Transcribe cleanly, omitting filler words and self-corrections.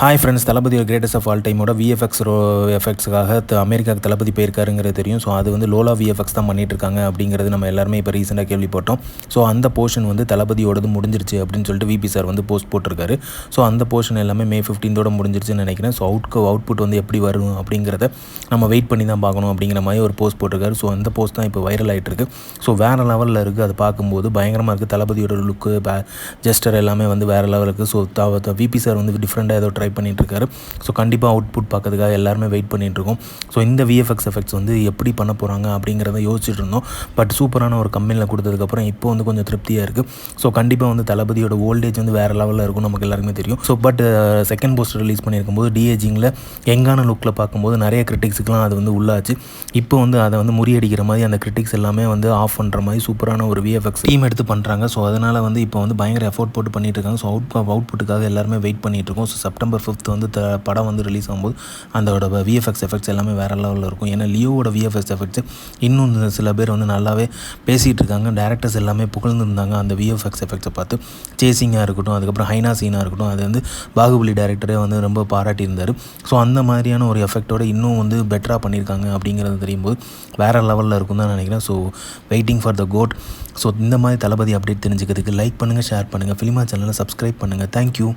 Hi friends, தளபதி ஒரு greatest of all டைமோட VFX எஃபெக்ட்ஸுக்காக அமெரிக்காவுக்கு தளபதி போயிருக்காருங்கிறது தெரியும். ஸோ அது வந்து லோலா விஎஃப்எக்ஸ் தான் பண்ணிட்டு இருக்காங்க அப்படிங்கிறது நம்ம எல்லாருமே இப்போ ரீசெண்டாக கேள்விப்பட்டோம். ஸோ அந்த போர்ஷன் வந்து தளபதியோடது முடிஞ்சிருச்சு அப்படின்னு சொல்லிட்டு விபி சார் வந்து போஸ்ட் போட்டிருக்காரு. ஸோ அந்த போர்ஷன் எல்லாமே May 15 முடிஞ்சிருச்சுன்னு நினைக்கிறேன். ஸோ அவுட்புட் வந்து எப்படி வரும் அப்படிங்கிறத நம்ம வெயிட் பண்ணி தான் பார்க்கணும் அப்படிங்கிற மாதிரி ஒரு போஸ்ட் போட்டிருக்காரு. ஸோ அந்த போஸ்ட் தான் இப்போ வைரல் ஆகிட்டு இருக்கு. ஸோ வேறு லெவலில் இருக்குது. அதை பார்க்கும்போது பயங்கரமாக இருக்குது. தளபதியோட லுக்கு ஜெஸ்டர் எல்லாமே வந்து வேறு லெவலுக்கு. ஸோ விபி சார் வந்து டிஃப்ரெண்ட்டாக ஏதோ ட்ரை பண்ணிகிட்ருக்காரு. ஸோ கண்டிப்பாக அவுட்புட் பார்க்கறதுக்காக எல்லாருமே வெயிட் பண்ணிகிட்ருக்கோம். ஸோ இந்த விஎஃப்எக்ஸ் எஃபெக்ட்ஸ் வந்து எப்படி பண்ண போகிறாங்க அப்படிங்கிறத யோசிச்சுட்டு இருந்தோம். பட் சூப்பரான ஒரு கம்பெனியில் கொடுத்ததுக்கப்புறம் இப்போ வந்து கொஞ்சம் திருப்தியாக இருக்குது. ஸோ கண்டிப்பாக வந்து தளபதியோட ஓல்டேஜ் வந்து வேறு லெவலில் இருக்கும், நமக்கு எல்லாருக்குமே தெரியும். So but second poster release பண்ணியிருக்கும்போது டிஏஜிங்கில் யங்கான லுக்கில் பார்க்கும்போது நிறைய கிரிட்டிக்ஸுக்கெலாம் அது வந்து உள்ளாச்சு. இப்போ வந்து அதை வந்து முறியடிக்கிற மாதிரி அந்த கிரிட்டிக்ஸ் எல்லாமே வந்து ஆஃப் பண்ணுற மாதிரி சூப்பரான ஒரு விஎஃப்எக்ஸ் டீம் எடுத்து பண்ணுறாங்க. ஸோ அதனால் வந்து இப்போ வந்து பயங்கர எஃபோர்ட் போட்டு பண்ணிகிட்டு இருக்காங்க. ஸோ அவுட்புட்டுக்காக எல்லாருமே வெயிட் பண்ணிகிட்ருக்கோம். ஸோ September 5 வந்து படம் வந்து ரிலீஸ் ஆகும்போது அதோட விஎஃப்எக்ஸ் எஃபெக்ட்ஸ் எல்லாமே வேறு லெவலில் இருக்கும். ஏன்னா லியோவோட விஎஃப்எக்ஸ் எஃபெக்ட்ஸ் இன்னும் சில பேர் வந்து நல்லாவே பேசிகிட்டு இருக்காங்க. டேரக்டர்ஸ் எல்லாமே புகழ்ந்துருந்தாங்க அந்த விஎஃப்எக்ஸ் எஃபெக்ட்ஸை பார்த்து. சேசிங்காக இருக்கட்டும், அதுக்கப்புறம் ஹைனா சீனாக இருக்கட்டும், அது வந்து பாகுபலி டேரக்டரே வந்து ரொம்ப பாராட்டியிருந்தார். ஸோ அந்த மாதிரியான ஒரு எஃபெக்டோட இன்னும் வந்து பெட்டராக பண்ணியிருக்காங்க அப்படிங்கிறது தெரியும்போது வேறு லெவலில் இருக்கும் தான் நினைக்கிறேன். So waiting for the GOAT. So இந்த மாதிரி தளபதி அப்டேட் தெரிஞ்சுக்கிறதுக்கு லைக் பண்ணுங்கள், ஷேர் பண்ணுங்கள், ஃபிலிமா சேனலை சப்ஸ்கிரைப் பண்ணுங்கள். தேங்க்யூ.